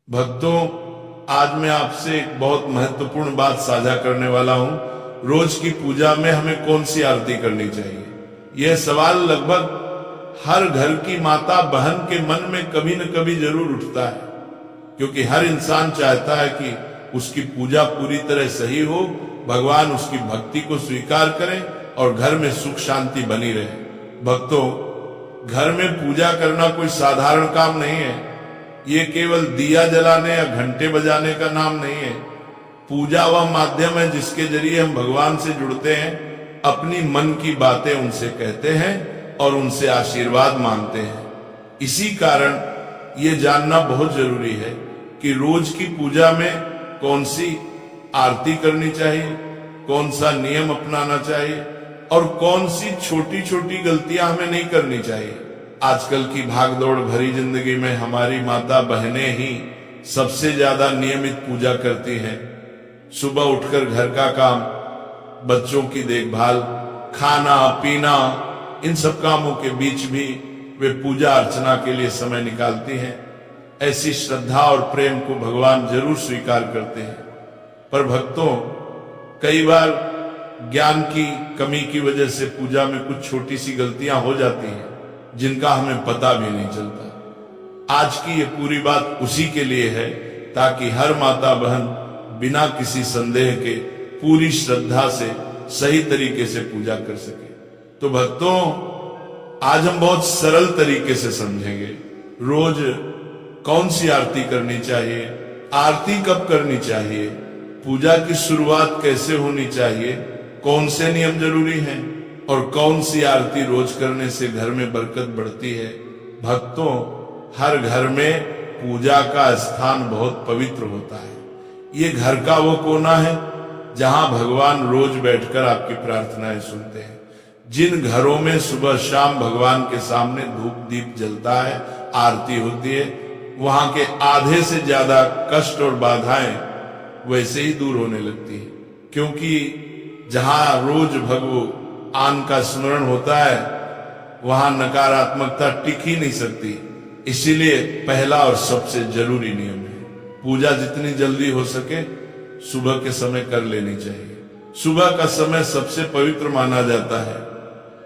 भक्तों, आज मैं आपसे एक बहुत महत्वपूर्ण बात साझा करने वाला हूं। रोज की पूजा में हमें कौन सी आरती करनी चाहिए? यह सवाल लगभग हर घर की माता बहन के मन में कभी न कभी जरूर उठता है, क्योंकि हर इंसान चाहता है कि उसकी पूजा पूरी तरह सही हो, भगवान उसकी भक्ति को स्वीकार करें और घर में सुख शांति बनी रहे। भक्तों, घर में पूजा करना कोई साधारण काम नहीं है। ये केवल दिया जलाने या घंटे बजाने का नाम नहीं है। पूजा वह माध्यम है जिसके जरिए हम भगवान से जुड़ते हैं, अपनी मन की बातें उनसे कहते हैं और उनसे आशीर्वाद मांगते हैं। इसी कारण ये जानना बहुत जरूरी है कि रोज की पूजा में कौन सी आरती करनी चाहिए, कौन सा नियम अपनाना चाहिए और कौन सी छोटी छोटी गलतियां हमें नहीं करनी चाहिए। आजकल की भागदौड़ भरी जिंदगी में हमारी माता बहनें ही सबसे ज्यादा नियमित पूजा करती हैं। सुबह उठकर घर का काम, बच्चों की देखभाल, खाना पीना, इन सब कामों के बीच भी वे पूजा अर्चना के लिए समय निकालती हैं। ऐसी श्रद्धा और प्रेम को भगवान जरूर स्वीकार करते हैं। पर भक्तों, कई बार ज्ञान की कमी की वजह से पूजा में कुछ छोटी सी गलतियां हो जाती हैं जिनका हमें पता भी नहीं चलता। आज की ये पूरी बात उसी के लिए है ताकि हर माता बहन बिना किसी संदेह के पूरी श्रद्धा से सही तरीके से पूजा कर सके। तो भक्तों, आज हम बहुत सरल तरीके से समझेंगे रोज कौन सी आरती करनी चाहिए, आरती कब करनी चाहिए, पूजा की शुरुआत कैसे होनी चाहिए, कौन से नियम जरूरी हैं और कौन सी आरती रोज करने से घर में बरकत बढ़ती है। भक्तों, हर घर में पूजा का स्थान बहुत पवित्र होता है। ये घर का वो कोना है जहां भगवान रोज बैठकर आपकी प्रार्थनाएं सुनते हैं। जिन घरों में सुबह शाम भगवान के सामने धूप दीप जलता है, आरती होती है, वहां के आधे से ज्यादा कष्ट और बाधाएं वैसे ही दूर होने लगती है, क्योंकि जहां रोज भगवान का स्मरण होता है वहां नकारात्मकता टिक ही नहीं सकती। इसीलिए पहला और सबसे जरूरी नियम है, पूजा जितनी जल्दी हो सके सुबह के समय कर लेनी चाहिए। सुबह का समय सबसे पवित्र माना जाता है।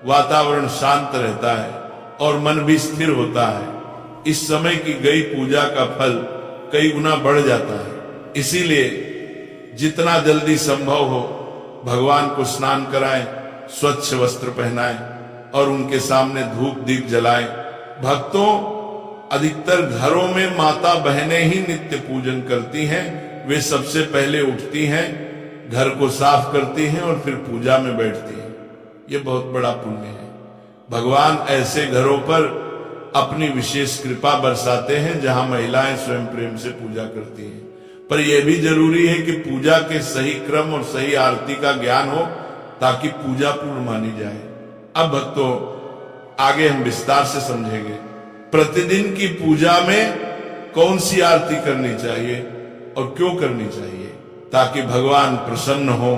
वातावरण शांत रहता है और मन भी स्थिर होता है। इस समय की गई पूजा का फल कई गुना बढ़ जाता है। इसीलिए जितना जल्दी संभव हो भगवान को स्नान कराएं, स्वच्छ वस्त्र पहनाएं और उनके सामने धूप दीप जलाएं। भक्तों, अधिकतर घरों में माता बहनें ही नित्य पूजन करती हैं। वे सबसे पहले उठती हैं, घर को साफ करती हैं और फिर पूजा में बैठती हैं। ये बहुत बड़ा पुण्य है। भगवान ऐसे घरों पर अपनी विशेष कृपा बरसाते हैं जहां महिलाएं स्वयं प्रेम से पूजा करती हैं। पर यह भी जरूरी है कि पूजा के सही क्रम और सही आरती का ज्ञान हो ताकि पूजा पूर्ण मानी जाए। अब भक्तों, आगे हम विस्तार से समझेंगे प्रतिदिन की पूजा में कौन सी आरती करनी चाहिए और क्यों करनी चाहिए, ताकि भगवान प्रसन्न हो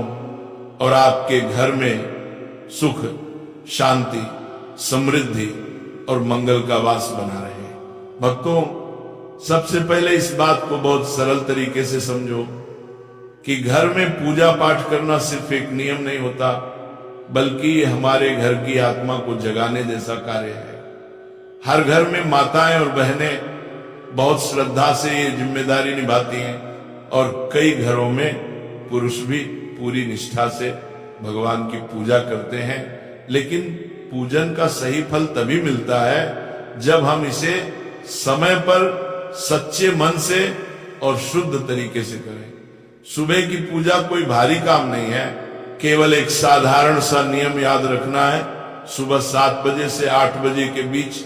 और आपके घर में सुख शांति समृद्धि और मंगल का वास बना रहे। भक्तों, सबसे पहले इस बात को बहुत सरल तरीके से समझो कि घर में पूजा पाठ करना सिर्फ एक नियम नहीं होता, बल्कि ये हमारे घर की आत्मा को जगाने जैसा कार्य है। हर घर में माताएं और बहनें बहुत श्रद्धा से ये जिम्मेदारी निभाती हैं और कई घरों में पुरुष भी पूरी निष्ठा से भगवान की पूजा करते हैं। लेकिन पूजन का सही फल तभी मिलता है जब हम इसे समय पर सच्चे मन से और शुद्ध तरीके से करें। सुबह की पूजा कोई भारी काम नहीं है, केवल एक साधारण सा नियम याद रखना है। सुबह 7 बजे से 8 बजे के बीच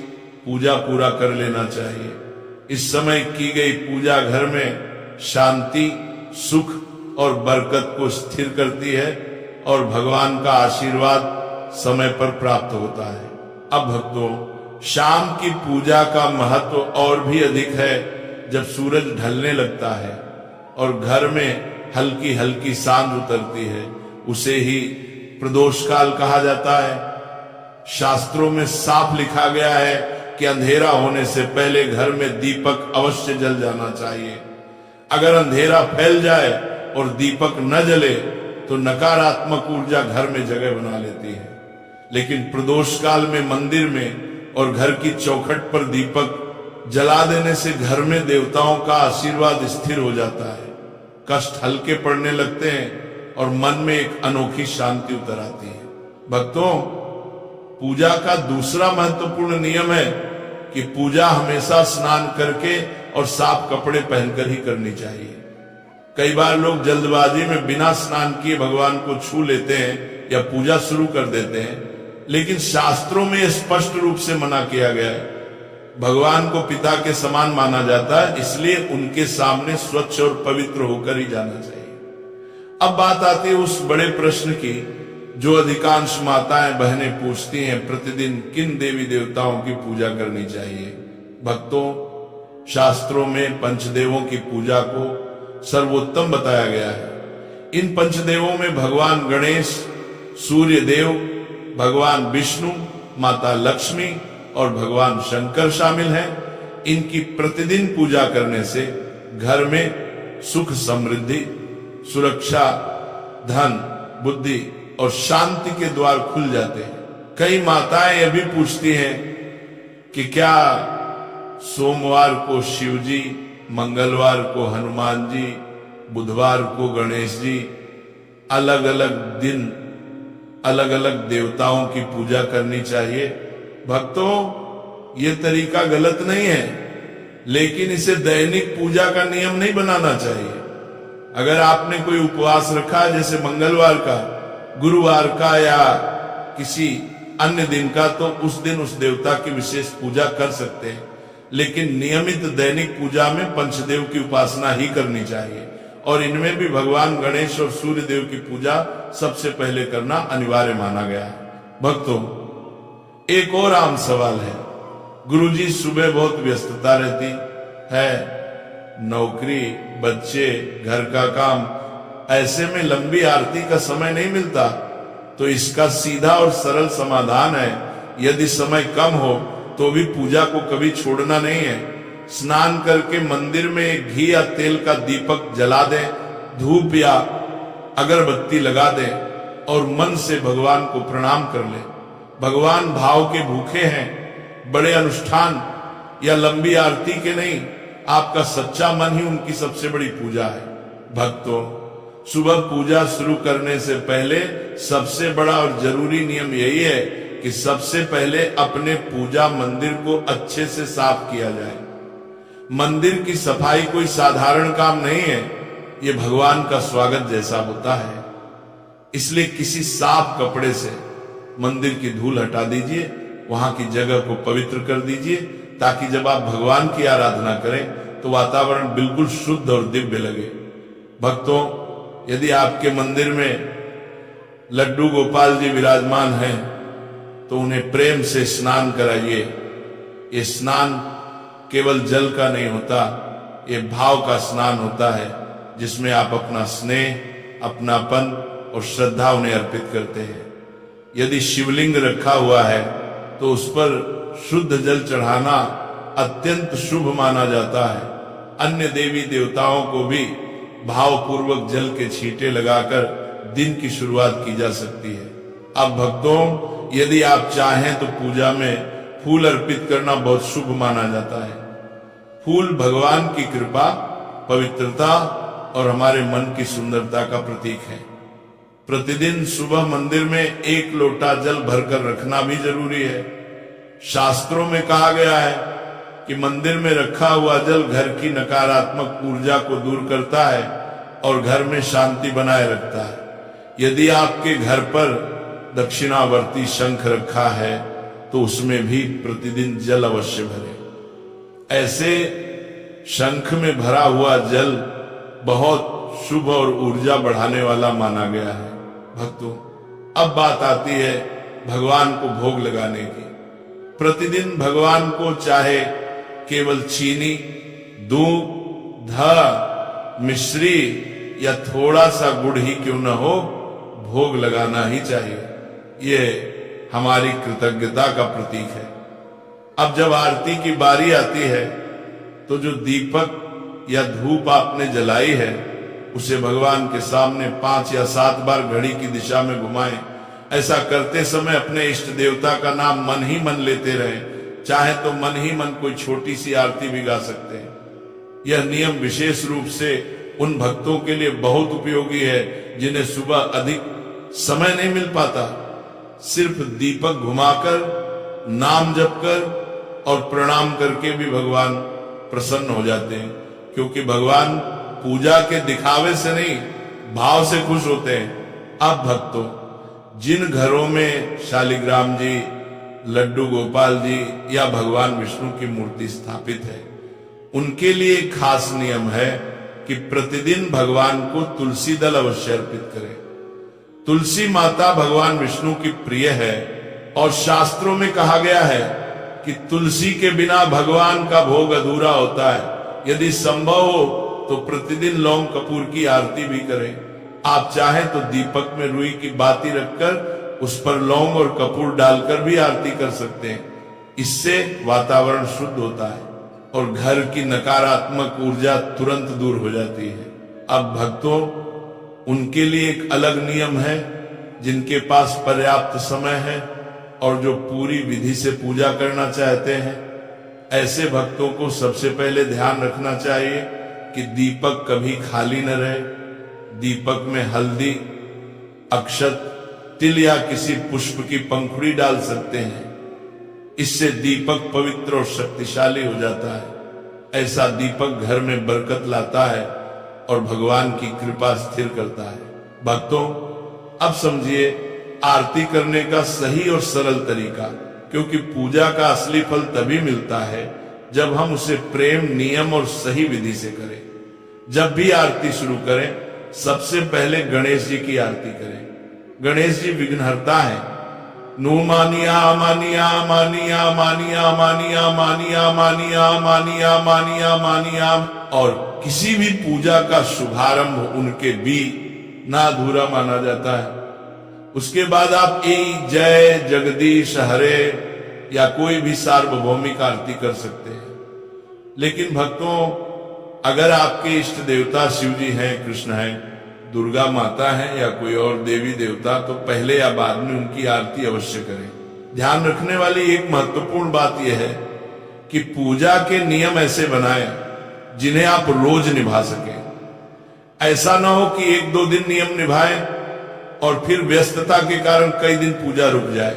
पूजा पूरा कर लेना चाहिए। इस समय की गई पूजा घर में शांति, सुख और बरकत को स्थिर करती है और भगवान का आशीर्वाद समय पर प्राप्त होता है। अब भक्तों, शाम की पूजा का महत्व और भी अधिक है जब सूरज ढलने लगता है और घर में हल्की हल्की सांझ उतरती है। उसे ही प्रदोष काल कहा जाता है। शास्त्रों में साफ लिखा गया है कि अंधेरा होने से पहले घर में दीपक अवश्य जल जाना चाहिए। अगर अंधेरा फैल जाए और दीपक न जले तो नकारात्मक ऊर्जा घर में जगह बना लेती है। लेकिन प्रदोष काल में मंदिर में और घर की चौखट पर दीपक जला देने से घर में देवताओं का आशीर्वाद स्थिर हो जाता है, कष्ट हल्के पड़ने लगते हैं और मन में एक अनोखी शांति उतर आती है। भक्तों, पूजा का दूसरा महत्वपूर्ण नियम है कि पूजा हमेशा स्नान करके और साफ कपड़े पहनकर ही करनी चाहिए। कई बार लोग जल्दबाजी में बिना स्नान किए भगवान को छू लेते हैं या पूजा शुरू कर देते हैं, लेकिन शास्त्रों में स्पष्ट रूप से मना किया गया है। भगवान को पिता के समान माना जाता है, इसलिए उनके सामने स्वच्छ और पवित्र होकर ही जाना चाहिए। अब बात आती है उस बड़े प्रश्न की जो अधिकांश माताएं बहनें पूछती हैं, प्रतिदिन किन देवी देवताओं की पूजा करनी चाहिए। भक्तों, शास्त्रों में पंचदेवों की पूजा को सर्वोत्तम बताया गया है। इन पंचदेवों में भगवान गणेश, सूर्य देव, भगवान विष्णु, माता लक्ष्मी और भगवान शंकर शामिल हैं। इनकी प्रतिदिन पूजा करने से घर में सुख समृद्धि, सुरक्षा, धन, बुद्धि और शांति के द्वार खुल जाते हैं। कई माताएं यह भी पूछती हैं कि क्या सोमवार को शिव जी, मंगलवार को हनुमान जी, बुधवार को गणेश जी, अलग अलग दिन अलग अलग देवताओं की पूजा करनी चाहिए। भक्तों, ये तरीका गलत नहीं है, लेकिन इसे दैनिक पूजा का नियम नहीं बनाना चाहिए। अगर आपने कोई उपवास रखा है, जैसे मंगलवार का, गुरुवार का या किसी अन्य दिन का, तो उस दिन उस देवता की विशेष पूजा कर सकते हैं। लेकिन नियमित दैनिक पूजा में पंचदेव की उपासना ही करनी चाहिए और इनमें भी भगवान गणेश और सूर्य देव की पूजा सबसे पहले करना अनिवार्य माना गया है। भक्तों, एक और आम सवाल है। गुरुजी, सुबह बहुत व्यस्तता रहती है, नौकरी, बच्चे, घर का काम, ऐसे में लंबी आरती का समय नहीं मिलता। तो इसका सीधा और सरल समाधान है, यदि समय कम हो तो भी पूजा को कभी छोड़ना नहीं है। स्नान करके मंदिर में घी या तेल का दीपक जला दें, धूप या अगरबत्ती लगा दें और मन से भगवान को प्रणाम कर लें। भगवान भाव के भूखे हैं, बड़े अनुष्ठान या लंबी आरती के नहीं। आपका सच्चा मन ही उनकी सबसे बड़ी पूजा है। भक्तों, सुबह पूजा शुरू करने से पहले सबसे बड़ा और जरूरी नियम यही है कि सबसे पहले अपने पूजा मंदिर को अच्छे से साफ किया जाए। मंदिर की सफाई कोई साधारण काम नहीं है, ये भगवान का स्वागत जैसा होता है। इसलिए किसी साफ कपड़े से मंदिर की धूल हटा दीजिए, वहां की जगह को पवित्र कर दीजिए, ताकि जब आप भगवान की आराधना करें तो वातावरण बिल्कुल शुद्ध और दिव्य लगे। भक्तों, यदि आपके मंदिर में लड्डू गोपाल जी विराजमान हैं तो उन्हें प्रेम से स्नान कराइए। ये स्नान केवल जल का नहीं होता, ये भाव का स्नान होता है, जिसमें आप अपना स्नेह, अपनापन और श्रद्धा उन्हें अर्पित करते हैं। यदि शिवलिंग रखा हुआ है तो उस पर शुद्ध जल चढ़ाना अत्यंत शुभ माना जाता है। अन्य देवी देवताओं को भी भावपूर्वक जल के छींटे लगाकर दिन की शुरुआत की जा सकती है। अब भक्तों, यदि आप चाहें तो पूजा में फूल अर्पित करना बहुत शुभ माना जाता है। फूल भगवान की कृपा, पवित्रता और हमारे मन की सुंदरता का प्रतीक है। प्रतिदिन सुबह मंदिर में 1 लोटा जल भरकर रखना भी जरूरी है। शास्त्रों में कहा गया है कि मंदिर में रखा हुआ जल घर की नकारात्मक ऊर्जा को दूर करता है और घर में शांति बनाए रखता है। यदि आपके घर पर दक्षिणावर्ती शंख रखा है तो उसमें भी प्रतिदिन जल अवश्य भरें। ऐसे शंख में भरा हुआ जल बहुत शुभ और ऊर्जा बढ़ाने वाला माना गया है। भक्तों, अब बात आती है भगवान को भोग लगाने की। प्रतिदिन भगवान को चाहे केवल चीनी, दूध, मिश्री या थोड़ा सा गुड़ ही क्यों न हो, भोग लगाना ही चाहिए। ये हमारी कृतज्ञता का प्रतीक है। अब जब आरती की बारी आती है तो जो दीपक या धूप आपने जलाई है उसे भगवान के सामने 5 या 7 बार घड़ी की दिशा में घुमाएं। ऐसा करते समय अपने इष्ट देवता का नाम मन ही मन लेते रहें। चाहे तो मन ही मन कोई छोटी सी आरती भी गा सकते हैं। यह नियम विशेष रूप से उन भक्तों के लिए बहुत उपयोगी है जिन्हें सुबह अधिक समय नहीं मिल पाता। सिर्फ दीपक घुमाकर, नाम जप कर और प्रणाम करके भी भगवान प्रसन्न हो जाते हैं, क्योंकि भगवान पूजा के दिखावे से नहीं, भाव से खुश होते हैं। अब भक्तों, जिन घरों में शालिग्राम जी, लड्डू गोपाल जी या भगवान विष्णु की मूर्ति स्थापित है, उनके लिए एक खास नियम है कि प्रतिदिन भगवान को तुलसी दल अवश्य अर्पित करें। तुलसी माता भगवान विष्णु की प्रिय है और शास्त्रों में कहा गया है कि तुलसी के बिना भगवान का भोग अधूरा होता है। यदि संभव हो तो प्रतिदिन लौंग कपूर की आरती भी करें। आप चाहें तो दीपक में रुई की बाती रखकर उस पर लौंग और कपूर डालकर भी आरती कर सकते हैं। इससे वातावरण शुद्ध होता है और घर की नकारात्मक ऊर्जा तुरंत दूर हो जाती है। अब भक्तों, उनके लिए एक अलग नियम है। जिनके पास पर्याप्त समय है और जो पूरी विधि से पूजा करना चाहते हैं, ऐसे भक्तों को सबसे पहले ध्यान रखना चाहिए कि दीपक कभी खाली न रहे। दीपक में हल्दी, अक्षत, तिल या किसी पुष्प की पंखुड़ी डाल सकते हैं। इससे दीपक पवित्र और शक्तिशाली हो जाता है। ऐसा दीपक घर में बरकत लाता है और भगवान की कृपा स्थिर करता है। भक्तों, अब समझिए आरती करने का सही और सरल तरीका, क्योंकि पूजा का असली फल तभी मिलता है जब हम उसे प्रेम, नियम और सही विधि से करें। जब भी आरती शुरू करें, सबसे पहले गणेश जी की आरती करें। गणेश जी विघ्नहर्ता है। नु मानिया मानिया मानिया मानिया मानिया मानिया मानिया मानिया मानिया मानिया। और किसी भी पूजा का शुभारंभ उनके भी ना अधूरा माना जाता है। उसके बाद आप ए जय जगदीश हरे या कोई भी सार्वभौमिक आरती कर सकते हैं। लेकिन भक्तों, अगर आपके इष्ट देवता शिव जी हैं, कृष्ण हैं, दुर्गा माता है या कोई और देवी देवता, तो पहले या बाद में उनकी आरती अवश्य करें। ध्यान रखने वाली एक महत्वपूर्ण बात यह है कि पूजा के नियम ऐसे बनाएं जिन्हें आप रोज निभा सकें। ऐसा ना हो कि 1-2 दिन नियम निभाएं और फिर व्यस्तता के कारण कई दिन पूजा रुक जाए।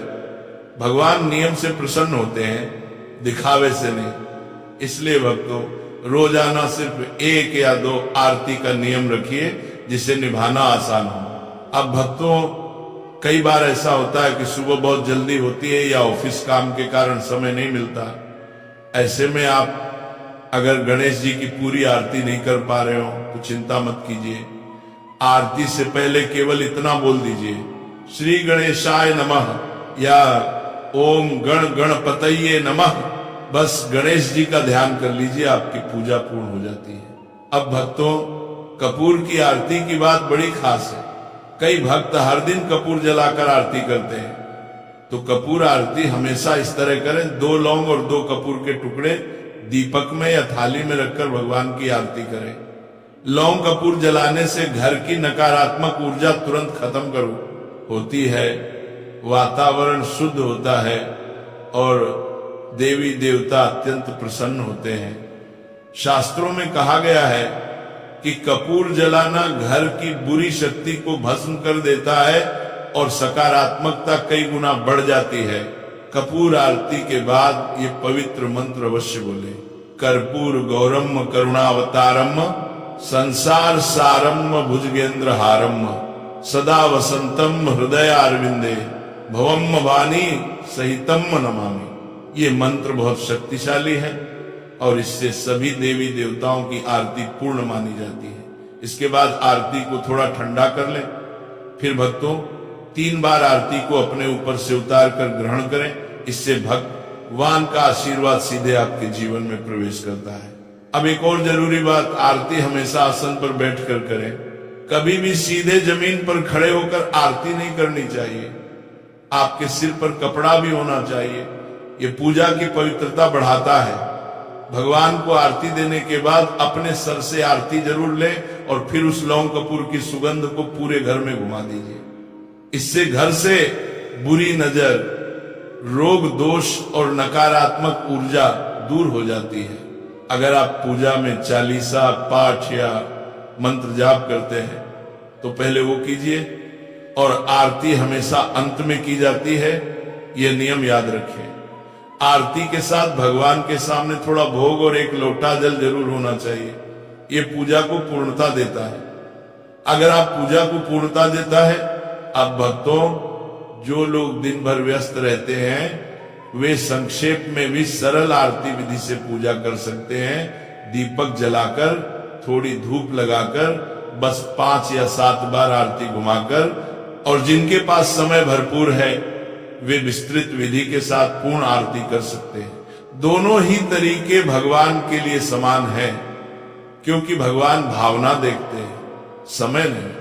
भगवान नियम से प्रसन्न होते हैं, दिखावे से नहीं। इसलिए भक्तों, रोजाना सिर्फ 1 या 2 आरती का नियम रखिए जिसे निभाना आसान हो। अब भक्तों, कई बार ऐसा होता है कि सुबह बहुत जल्दी होती है या ऑफिस काम के कारण समय नहीं मिलता। ऐसे में आप अगर गणेश जी की पूरी आरती नहीं कर पा रहे हो तो चिंता मत कीजिए। आरती से पहले केवल इतना बोल दीजिए, श्री गणेशाय नमः या ओम गण गणपतये नमः। बस गणेश जी का ध्यान कर लीजिए, आपकी पूजा पूर्ण हो जाती है। अब भक्तों, कपूर की आरती की बात बड़ी खास है। कई भक्त हर दिन कपूर जलाकर आरती करते हैं, तो कपूर आरती हमेशा इस तरह करें, 2 लौंग और 2 कपूर के टुकड़े दीपक में या थाली में रखकर भगवान की आरती करें। लौंग कपूर जलाने से घर की नकारात्मक ऊर्जा तुरंत खत्म होती है, वातावरण शुद्ध होता है और देवी देवता अत्यंत प्रसन्न होते हैं। शास्त्रों में कहा गया है कि कपूर जलाना घर की बुरी शक्ति को भस्म कर देता है और सकारात्मकता कई गुना बढ़ जाती है। कपूर आरती के बाद ये पवित्र मंत्र अवश्य बोले, कर्पूर गौरम करुणावतारम संसार सारम भुजगेंद्र हारम सदा वसंतम हृदय अरविंदे भवम वाणी सहितम नमामि। ये मंत्र बहुत शक्तिशाली है और इससे सभी देवी देवताओं की आरती पूर्ण मानी जाती है। इसके बाद आरती को थोड़ा ठंडा कर लें। फिर भक्तों, 3 बार आरती को अपने ऊपर से उतार कर ग्रहण करें। इससे भगवान का आशीर्वाद सीधे आपके जीवन में प्रवेश करता है। अब एक और जरूरी बात, आरती हमेशा आसन पर बैठकर करें। कभी भी सीधे जमीन पर खड़े होकर आरती नहीं करनी चाहिए। आपके सिर पर कपड़ा भी होना चाहिए ये पूजा की पवित्रता बढ़ाता है। भगवान को आरती देने के बाद अपने सर से आरती जरूर ले और फिर उस लौंग कपूर की सुगंध को पूरे घर में घुमा दीजिए। इससे घर से बुरी नजर, रोग दोष और नकारात्मक ऊर्जा दूर हो जाती है। अगर आप पूजा में चालीसा पाठ या मंत्र जाप करते हैं तो पहले वो कीजिए, और आरती हमेशा अंत में की जाती है, ये नियम याद रखें। आरती के साथ भगवान के सामने थोड़ा भोग और एक लोटा जल जरूर होना चाहिए। ये पूजा को पूर्णता देता है। अगर आप पूजा को पूर्णता देता है, अब भक्तों, जो लोग दिन भर व्यस्त रहते हैं वे संक्षेप में भी सरल आरती विधि से पूजा कर सकते हैं। दीपक जलाकर, थोड़ी धूप लगाकर, बस 5 या 7 बार आरती घुमाकर, और जिनके पास समय भरपूर है वे विस्तृत विधि के साथ पूर्ण आरती कर सकते हैं। दोनों ही तरीके भगवान के लिए समान है, क्योंकि भगवान भावना देखते हैं, समय नहीं।